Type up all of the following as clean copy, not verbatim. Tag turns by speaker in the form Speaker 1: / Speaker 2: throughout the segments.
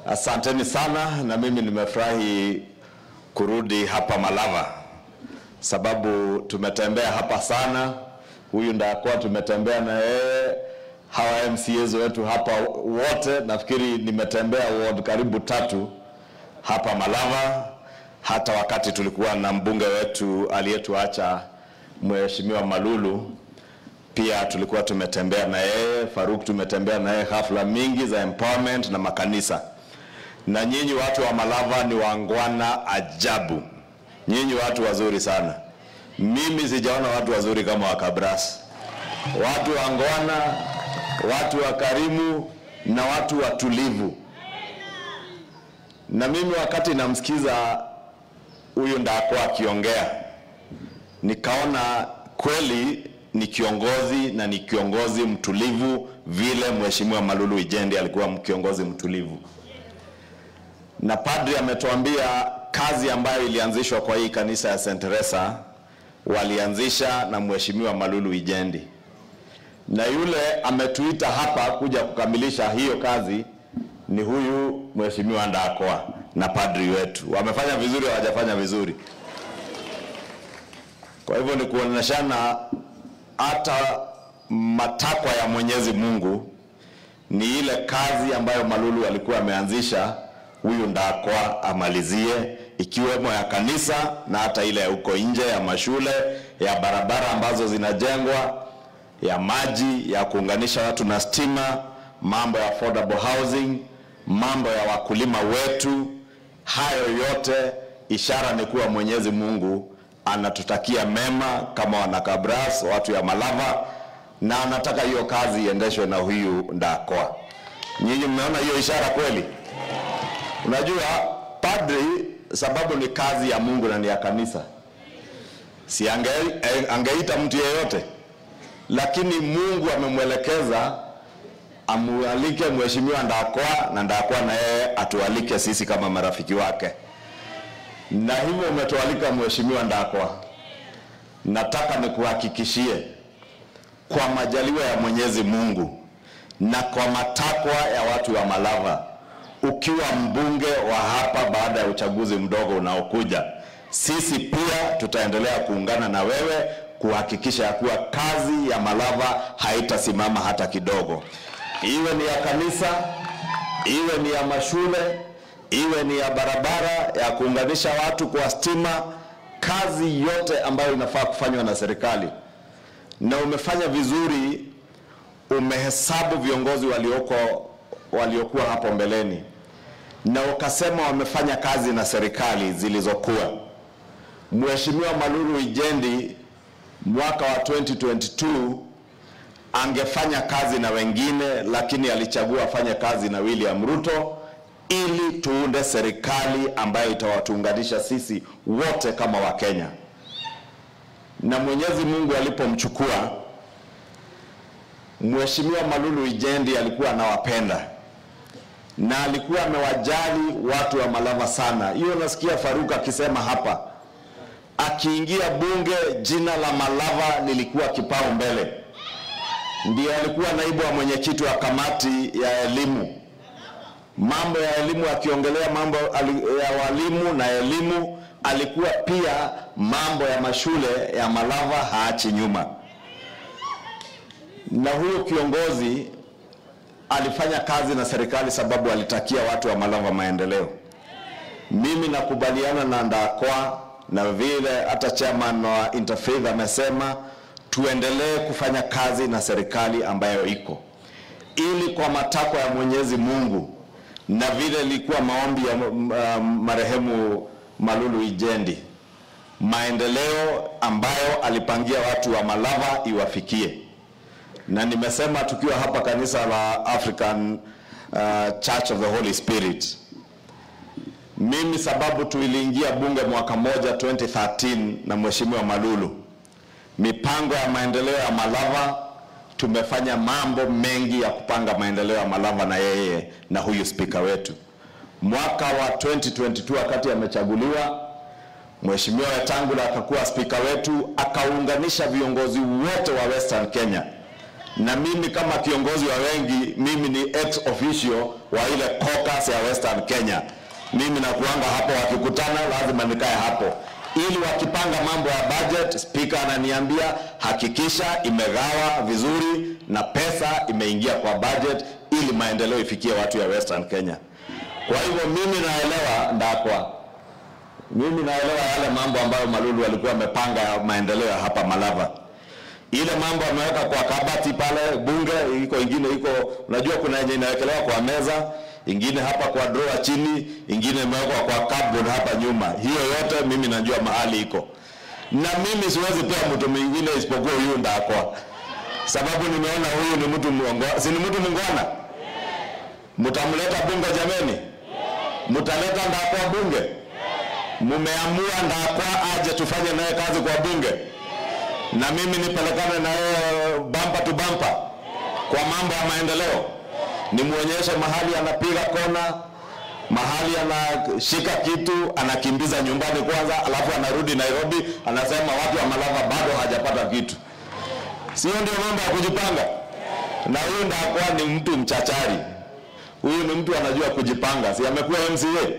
Speaker 1: Asanteni sana, na mimi nimefurahi kurudi hapa Malava sababu tumetembea hapa sana. Huyu Ndakwa tumetembea na yeye, hawa MCAs wetu hapa wote, nafikiri nimetembea ward karibu 3 hapa Malava. Hata wakati tulikuwa na mbunge wetu aliyetuacha Mheshimiwa Malulu, pia tulikuwa tumetembea na yeye. Faruk tumetembea na yeye hafla mingi za empowerment na makanisa. Na nyinyi watu wa Malava ni wangwana ajabu. Nyinyi watu wazuri sana. Mimi sijaona watu wazuri kama wa Kabras. Watu wangwana, watu wakarimu na watu watulivu. Na mimi wakati namsikiza huyu Ndakwa akiongea, nikaona kweli ni kiongozi, na ni kiongozi mtulivu vile Mheshimiwa Malulu Ijendi alikuwa kiongozi mtulivu. Na padri ametuambia kazi ambayo ilianzishwa kwa hii kanisa ya St. Teresa walianzisha na Mheshimiwa Malulu Ijendi. Na yule ametuita hapa kuja kukamilisha hiyo kazi ni huyu Mheshimiwa Ndakwa na padri wetu. Wamefanya vizuri au hawajafanya vizuri? Kwa hivyo ni kuoneshana hata matakwa ya Mwenyezi Mungu ni ile kazi ambayo Malulu alikuwa ameanzisha, huyu Ndakwa amalizie, ikiwemo ya kanisa na hata ile ya huko nje, ya mashule, ya barabara ambazo zinajengwa, ya maji, ya kuunganisha watu na stima, mambo ya affordable housing, mambo ya wakulima wetu. Hayo yote ishara ni kuwa Mwenyezi Mungu anatutakia mema kama wana Kabras, watu ya Malava, na anataka hiyo kazi iendeshwe na huyu Ndakwa. Nyinyi mmeona hiyo ishara kweli? Unajua padri, sababu ni kazi ya Mungu na ni ya kanisa, si angeita mtu yeyote, lakini Mungu amemwelekeza amualike Mheshimiwa Ndakwa, na Ndakwa na yeye atualike sisi kama marafiki wake. Na hivyo umetualika Mheshimiwa Ndakwa, nataka nikuhakikishie kwa majaliwa ya Mwenyezi Mungu na kwa matakwa ya watu wa Malava, ukiwa mbunge wa hapa baada ya uchaguzi mdogo unaokuja, sisi pia tutaendelea kuungana na wewe kuhakikisha ya kuwa kazi ya Malava haitasimama hata kidogo. Iwe ni ya kanisa, iwe ni ya mashule, iwe ni ya barabara, ya kuunganisha watu kwa stima, kazi yote ambayo inafaa kufanywa na serikali. Na umefanya vizuri, umehesabu viongozi waliokuwa hapo mbeleni, na ukasema wamefanya kazi na serikali zilizokuwa. Mheshimiwa Malulu Ijendi mwaka wa 2022 angefanya kazi na wengine, lakini alichagua afanye kazi na William Ruto ili tuunde serikali ambayo itawatuunganisha sisi wote kama Wakenya. Na Mwenyezi Mungu alipomchukua, Mheshimiwa Malulu Ijendi alikuwa anawapenda na alikuwa amewajali watu wa Malava sana. Hiyo nasikia Faruk akisema hapa, akiingia bunge jina la Malava lilikuwa kipao mbele. Ndiye alikuwa naibu wa mwenyekiti wa kamati ya elimu. Mambo ya elimu akiongelea mambo ya walimu na elimu, alikuwa pia mambo ya mashule ya Malava haachi nyuma. Na huyo kiongozi alifanya kazi na serikali sababu alitakia watu wa Malava maendeleo. Mimi nakubaliana na Ndakwa, na vile hata chairman wa Interfaith amesema tuendelee kufanya kazi na serikali ambayo iko, ili kwa matakwa ya Mwenyezi Mungu, na vile ilikuwa maombi ya marehemu Malulu Ijendi, maendeleo ambayo alipangia watu wa Malava iwafikie. Na nimesema tukiwa hapa kanisa la African Church of the Holy Spirit, mimi sababu tuliingia bunge mwaka moja 2013 na Mheshimiwa Malulu, mipango ya maendeleo ya Malava, tumefanya mambo mengi ya kupanga maendeleo ya Malava na yeye na huyu speaker wetu. Mwaka wa 2022 wakati amechaguliwa, Mheshimiwa Wetangula akakuwa speaker wetu, akaunganisha viongozi wote wa Western Kenya na mimi kama kiongozi wa wengi, mimi ni ex officio wa ile caucus ya Western Kenya. Mimi nakuanga hapo, wakikutana lazima nikae hapo, ili wakipanga mambo ya budget, speaker ananiambia hakikisha imegawa vizuri na pesa imeingia kwa budget ili maendeleo ifikie watu ya Western Kenya. Kwa hivyo mimi naelewa Ndakwa. Mimi naelewa yale mambo ambayo Malulu alikuwa amepanga ya maendeleo ya hapa Malava. Ile mambo ameweka kwa kabati pale bunge, iko ingine iko, unajua kuna yenye inawekelewa kwa meza, ingine hapa kwa drawer chini, ingine imewekwa kwa cupboard hapa nyuma. Hiyo yote mimi najua mahali iko. Na mimi siwezi pia mtu mwingine isipokuwa huyu Ndakwa. Sababu nimeona huyu ni mtu muongoa. Si ni mtu mungwana? Mtamleta bunge jameni? Mtaleta Ndakwa bunge? Mumeamua Ndakwa aje tufanye naye kazi kwa bunge? Na mimi nipelekane na yeye bumper to bumper kwa mambo ya maendeleo? Nimuonyeshe mahali anapiga kona, mahali anashika kitu, anakimbiza nyumbani kwanza, alafu anarudi Nairobi, anasema watu wa Malava bado hajapata kitu. Sio ndio mambo ya kujipanga? Na huyu Ndakwa ni mtu mchachari. Huyu ni mtu anajua kujipanga. Si amekuwa MCA?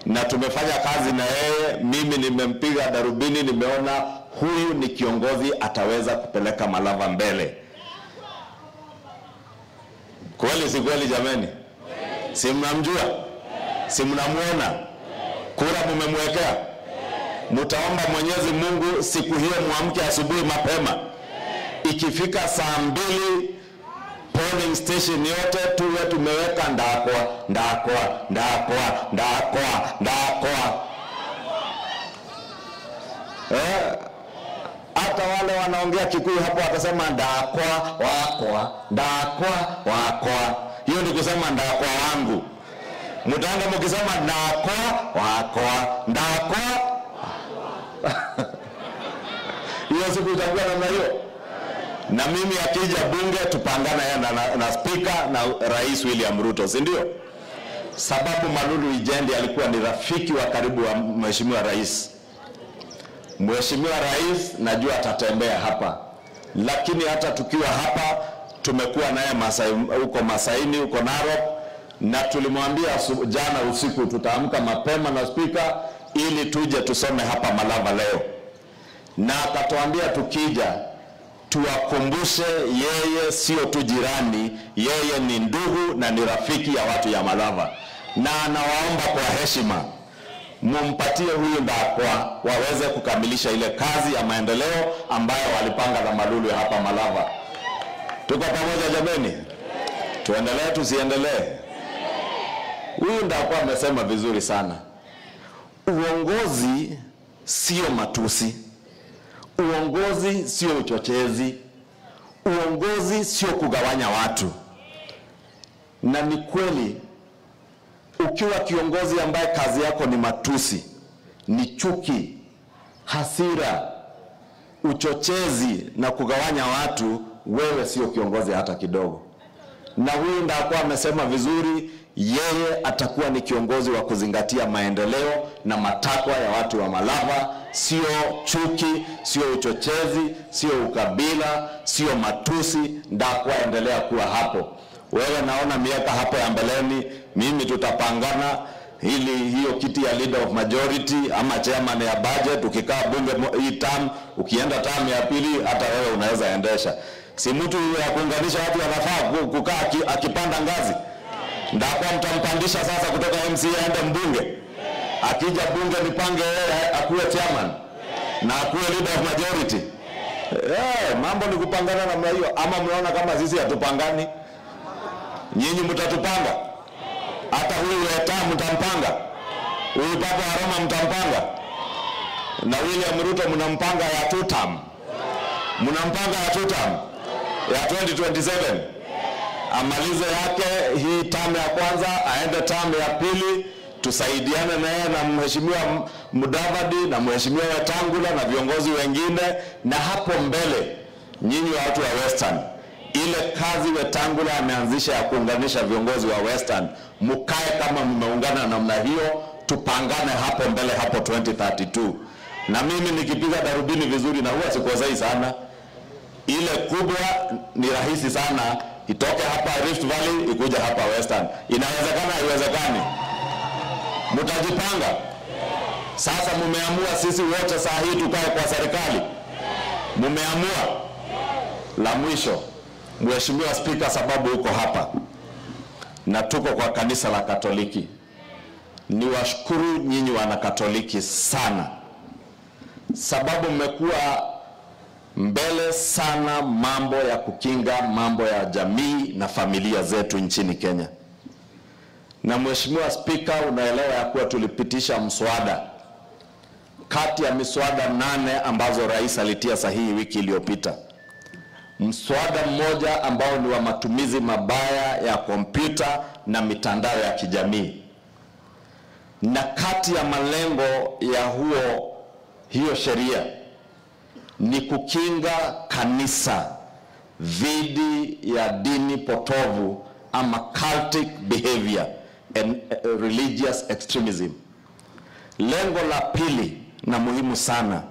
Speaker 1: Na tumefanya kazi na yeye, mimi nimempiga darubini, nimeona huyu ni kiongozi ataweza kupeleka Malava mbele. Kweli si kweli jameni? Si mnamjua? Si mnamuona? Kura mumemwekea? Mutaomba Mwenyezi Mungu siku hiyo muamke asubuhi mapema. Ikifika saa 2 polling station yote tuwe tumeweka Ndakwa, Ndakwa, Ndakwa, Ndakwa, Ndakwa. Hata wale wanaongea Kikuyu hapo watasema Ndakwa wakwa, Ndakwa wakwa. Hiyo ni kusema Ndakwa wangu. Mutaanga mkisema Ndakwa wakwa, Ndakwa. Hiyo siku itakuwa namna hiyo. Na mimi akija bunge tupangana na speaker na Rais William Ruto, si ndio? Sababu Malulu Ijendi alikuwa ni rafiki wa karibu wa Mheshimiwa Rais. Mheshimiwa Rais najua atatembea hapa. Lakini hata tukiwa hapa tumekuwa naye huko Masaini, huko Narok, na tulimwambia jana usiku tutaamka mapema na speaker ili tuje tusome hapa Malava leo. Na akatuambia tukija tuwakumbushe yeye sio tu jirani, yeye ni ndugu na ni rafiki ya watu ya Malava. Na anawaomba kwa heshima mumpatie huyu Ndakwa waweze kukamilisha ile kazi ya maendeleo ambayo walipanga na Malulu hapa Malava. Tuko pamoja jameni? Tuendelee tusiendelee? Huyu Ndakwa amesema vizuri sana. Uongozi sio matusi. Uongozi sio uchochezi. Uongozi sio kugawanya watu. Na ni kweli ukiwa kiongozi ambaye kazi yako ni matusi, ni chuki, hasira, uchochezi na kugawanya watu, wewe sio kiongozi hata kidogo. Na huyu Ndakwa amesema vizuri, yeye atakuwa ni kiongozi wa kuzingatia maendeleo na matakwa ya watu wa Malava, sio chuki, sio uchochezi, sio ukabila, sio matusi. Ndakwa endelea kuwa hapo. Wewe naona miaka hapo ya mbeleni, mimi tutapangana ili hiyo kiti ya leader of majority ama chairman ya budget, ukikaa bunge hii term, ukienda term ya pili hata wewe unaweza endesha. Si mtu ya kuunganisha watu anafaa kukaa akipanda ngazi. Ndakwa mtampandisha sasa kutoka MCA aende mbunge. Akija bunge nipange yeye akuwe chairman na akuwe leader of majority. Mambo ni kupangana namna hiyo. Ama mnaona kama sisi hatupangani? Nyinyi mtatupanga. Hata huyu Weta mtampanga. Huyu Papa Aroma mtampanga. Na William Ruto mnampanga ya 2 term. Mnampanga ya 2 term ya 2027. Amalize yake hii term ya kwanza, aende term ya pili, tusaidiane na yeye na Mheshimiwa Mudavadi na Mheshimiwa Wetangula na viongozi wengine. Na hapo mbele nyinyi watu wa Western, ile kazi Wetangula ameanzisha ya kuunganisha viongozi wa Western, mukae kama mmeungana namna hiyo, tupangane hapo mbele hapo 2032. Na mimi nikipiga darubini vizuri na huwa sikosei sana. Ile kubwa ni rahisi sana, itoke hapa Rift Valley ikuja hapa Western. Inawezekana, haiwezekani? Mtajipanga? Sasa mumeamua sisi wote saa hii tukae kwa serikali? Mumeamua? La mwisho, Mheshimiwa Spika, sababu uko hapa na tuko kwa kanisa la Katoliki, ni washukuru nyinyi wana Katoliki sana, sababu mmekuwa mbele sana mambo ya kukinga mambo ya jamii na familia zetu nchini Kenya. Na Mheshimiwa Spika, unaelewa ya kuwa tulipitisha mswada kati ya miswada 8 ambazo rais alitia sahihi wiki iliyopita. Mswada mmoja ambao ni wa matumizi mabaya ya kompyuta na mitandao ya kijamii. Na kati ya malengo ya hiyo sheria ni kukinga kanisa dhidi ya dini potovu ama cultic behavior and religious extremism. Lengo la pili na muhimu sana,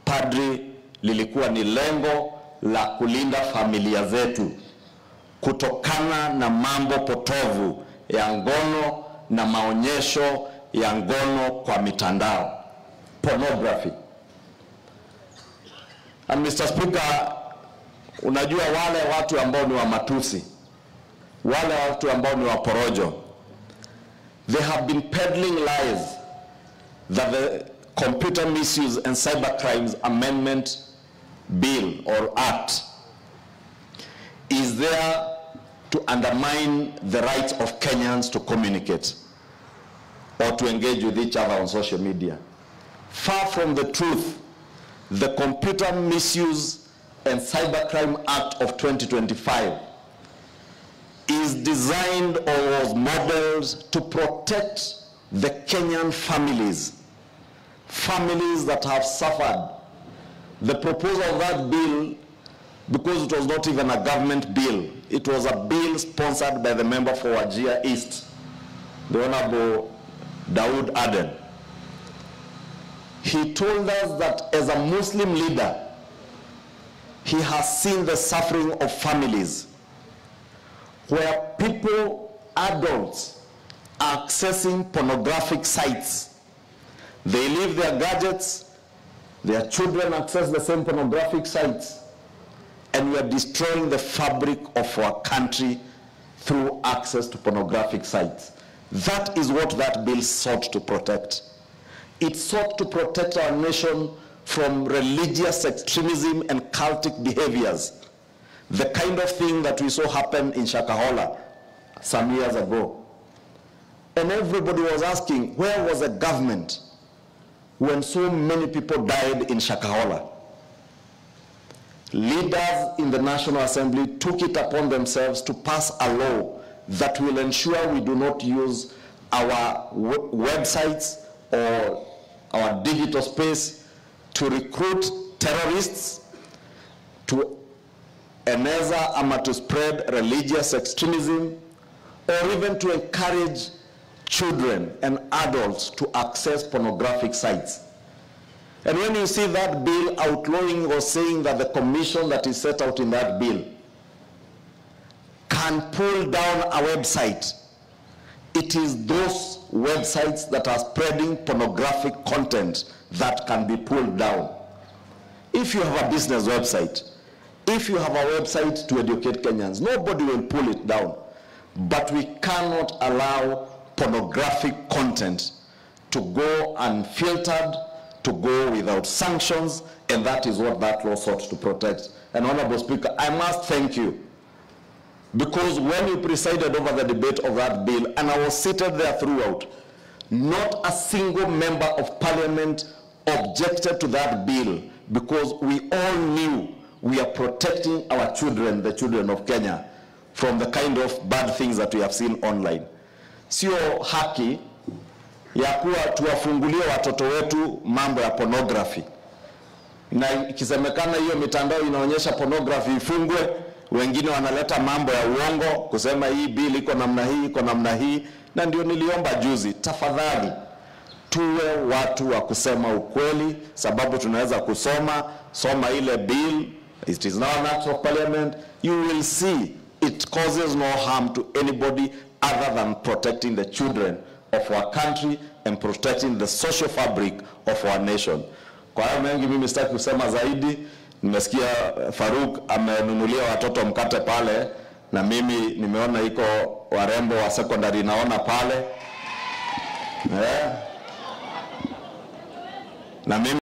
Speaker 1: padri, lilikuwa ni lengo la kulinda familia zetu kutokana na mambo potovu ya ngono na maonyesho ya ngono kwa mitandao, pornography. And Mr. Speaker, unajua wale watu ambao ni wa matusi, wale watu ambao ni wa porojo, they have been peddling lies that the Computer Misuse and Cybercrimes Amendment Bill or Act is there to undermine the rights of Kenyans to communicate or to engage with each other on social media. Far from the truth, the Computer Misuse and Cybercrime Act of 2025 is designed or was modeled to protect the Kenyan families that have suffered. The proposal of that bill, because it was not even a government bill, it was a bill sponsored by the member for Wajir East, the Honorable Daud Aden. He told us that as a Muslim leader, he has seen the suffering of families where people, adults, are accessing pornographic sites. They leave their gadgets, their children access the same pornographic sites, and we are destroying the fabric of our country through access to pornographic sites. That is what that bill sought to protect. It sought to protect our nation from religious extremism and cultic behaviors, the kind of thing that we saw happen in Shakahola some years ago. And everybody was asking, where was the government when so many people died in Shakahola? Leaders in the National Assembly took it upon themselves to pass a law that will ensure we do not use our websites or our digital space to recruit terrorists, to eneza ama to spread religious extremism, or even to encourage children and adults to access pornographic sites. And when you see that bill outlawing or saying that the commission that is set out in that bill can pull down a website, it is those websites that are spreading pornographic content that can be pulled down. If you have a business website, if you have a website to educate Kenyans, nobody will pull it down. But we cannot allow pornographic content to go unfiltered, to go without sanctions, and that is what that law sought to protect. And Honorable Speaker, I must thank you, because when you presided over the debate of that bill, and I was seated there throughout, not a single member of parliament objected to that bill, because we all knew we are protecting our children, the children of Kenya, from the kind of bad things that we have seen online. Sio haki ya kuwa tuwafungulie watoto wetu mambo ya pornography. Na ikisemekana hiyo mitandao inaonyesha pornography ifungwe, wengine wanaleta mambo ya uongo kusema hii bill iko namna hii, iko namna hii. Na ndio niliomba juzi, tafadhali tuwe watu wa kusema ukweli, sababu tunaweza soma ile bill It is now an act of parliament. You will see it causes no harm to anybody other than protecting the children of our country and protecting the social fabric of our nation. Kwa hiyo mengi mimi sitaki kusema zaidi. Nimesikia Faruk amenunulia watoto mkate pale, na mimi nimeona iko warembo wa secondary naona pale. Na mimi